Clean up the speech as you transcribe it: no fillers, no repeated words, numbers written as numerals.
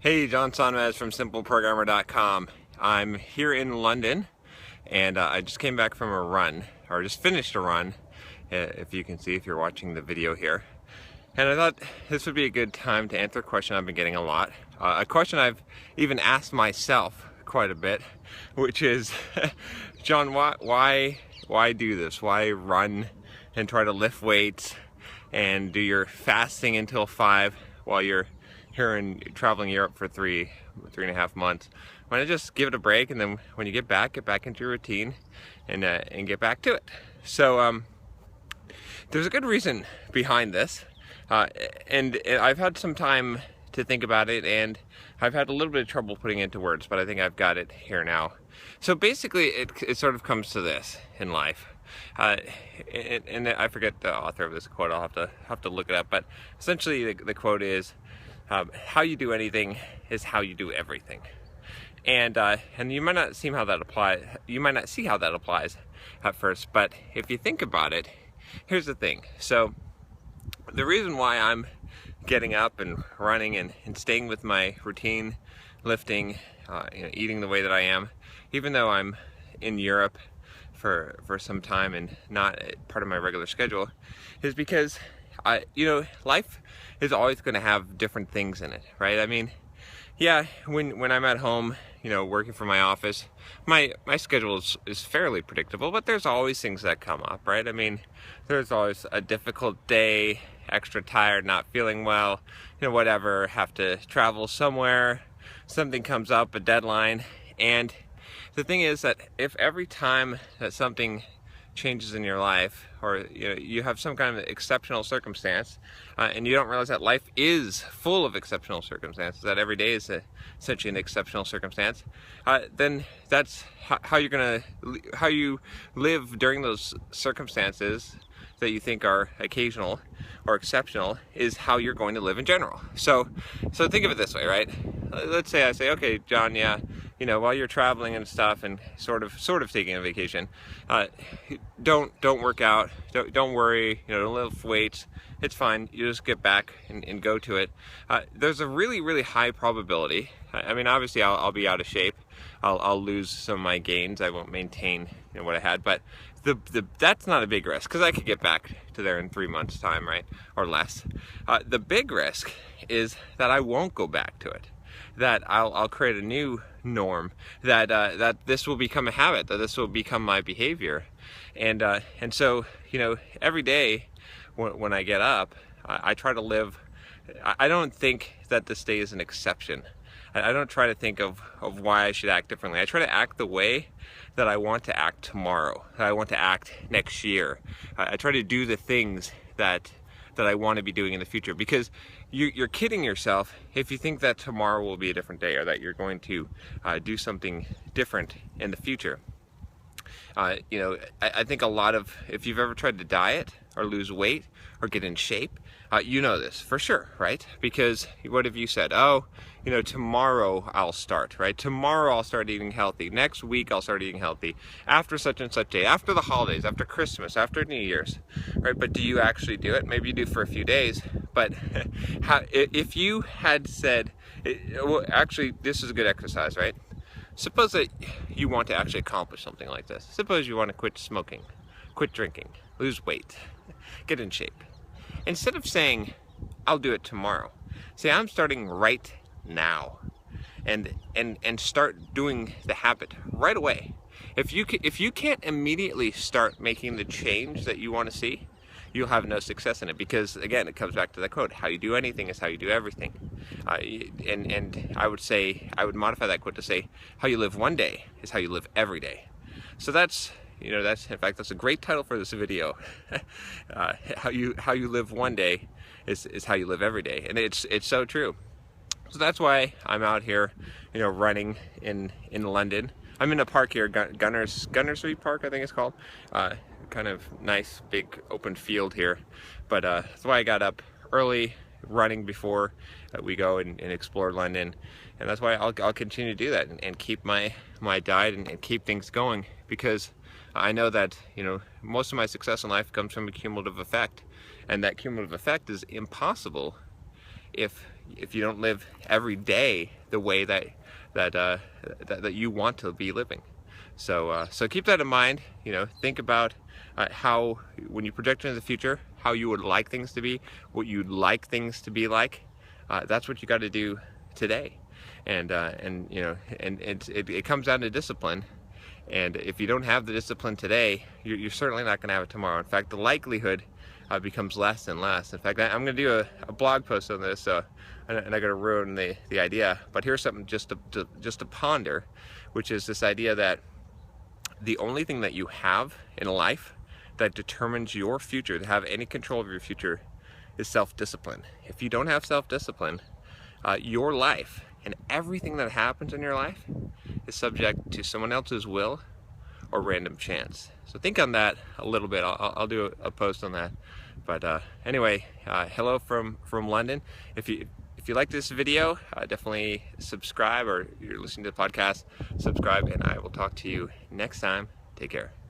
Hey, John Sonmez from SimpleProgrammer.com. I'm here in London, and I just came back from a run, or just finished a run, if you can see if you're watching the video here. And I thought this would be a good time to answer a question I've been getting a lot. A question I've even asked myself quite a bit, which is, John, why do this? Why run and try to lift weights and do your fasting until 5 while you're here and traveling Europe for three and a half months? Why not just give it a break, and then when you get back into your routine and get back to it? So there's a good reason behind this, and I've had some time to think about it, and I've had a little bit of trouble putting it into words, but I think I've got it here now. So basically, it sort of comes to this in life. And I forget the author of this quote. I'll have to look it up. But essentially, the quote is, "How you do anything is how you do everything." And you might not see how that applies. You might not see how that applies at first, but if you think about it, here's the thing. So the reason why I'm getting up and running and staying with my routine, lifting, eating the way that I am, even though I'm in Europe for some time and not part of my regular schedule, is because life is always going to have different things in it, right? I mean, yeah, when I'm at home, working from my office, my schedule is fairly predictable, but there's always things that come up, right? I mean, there's always a difficult day, extra tired, not feeling well, whatever, have to travel somewhere, something comes up, a deadline. And the thing is that if every time that something changes in your life, or you have some kind of exceptional circumstance, and you don't realize that life is full of exceptional circumstances, that every day is essentially an exceptional circumstance, then that's how you live during those circumstances that you think are occasional or exceptional, is how you're going to live in general. So think of it this way, right? Let's say I say, okay, John, yeah, while you're traveling and stuff and sort of taking a vacation, don't work out, don't worry, don't lift weights, it's fine, you just get back and go to it. There's a really, really high probability, I mean, obviously I'll be out of shape, I'll lose some of my gains, I won't maintain what I had, but that's not a big risk, because I could get back to there in 3 months' time, right, or less. The big risk is that I won't go back to it, that I'll create a new norm, that this will become a habit, that this will become my behavior, and so every day when I get up, I try to live. I don't think that this day is an exception. I don't try to think of why I should act differently. I try to act the way that I want to act tomorrow, that I want to act next year. I try to do the things that I want to be doing in the future, because you're kidding yourself if you think that tomorrow will be a different day, or that you're going to do something different in the future. I think a lot of, if you've ever tried to diet or lose weight or get in shape, you know this for sure, right? Because what have you said? Oh, tomorrow I'll start, right? Tomorrow I'll start eating healthy. Next week I'll start eating healthy. After such and such day, after the holidays, after Christmas, after New Year's, right? But do you actually do it? Maybe you do for a few days, but if you had said, well, actually, this is a good exercise, right? Suppose that you want to actually accomplish something like this. Suppose you want to quit smoking, quit drinking, lose weight, get in shape. Instead of saying, I'll do it tomorrow, say, I'm starting right now, and start doing the habit right away. If you can't immediately start making the change that you want to see, you'll have no success in it, because again, it comes back to that quote, how you do anything is how you do everything. And I would modify that quote to say, how you live one day is how you live every day. So that's in fact, that's a great title for this video. How you live one day is how you live every day, and it's so true. So that's why I'm out here, running in London. I'm in a park here, Gunner Street Park, I think it's called. Kind of nice big open field here, but that's why I got up early, running before we go and explore London, and that's why I'll continue to do that and keep my diet and keep things going, because I know that most of my success in life comes from a cumulative effect, and that cumulative effect is impossible if if you don't live every day the way that you want to be living. So keep that in mind. Think about how, when you project into the future, how you would like things to be, what you'd like things to be like. That's what you got to do today, and it comes down to discipline. And if you don't have the discipline today, you're certainly not going to have it tomorrow. In fact, the likelihood becomes less and less. In fact, I'm going to do a blog post on this, and I'm not going to ruin the idea. But here's something just to ponder, which is this idea that the only thing that you have in life that determines your future, to have any control of your future, is self-discipline. If you don't have self-discipline, your life and everything that happens in your life is subject to someone else's will or random chance. So think on that a little bit. I'll do a post on that. But anyway, hello from London. If you like this video, definitely subscribe, or you're listening to the podcast, subscribe, and I will talk to you next time. Take care.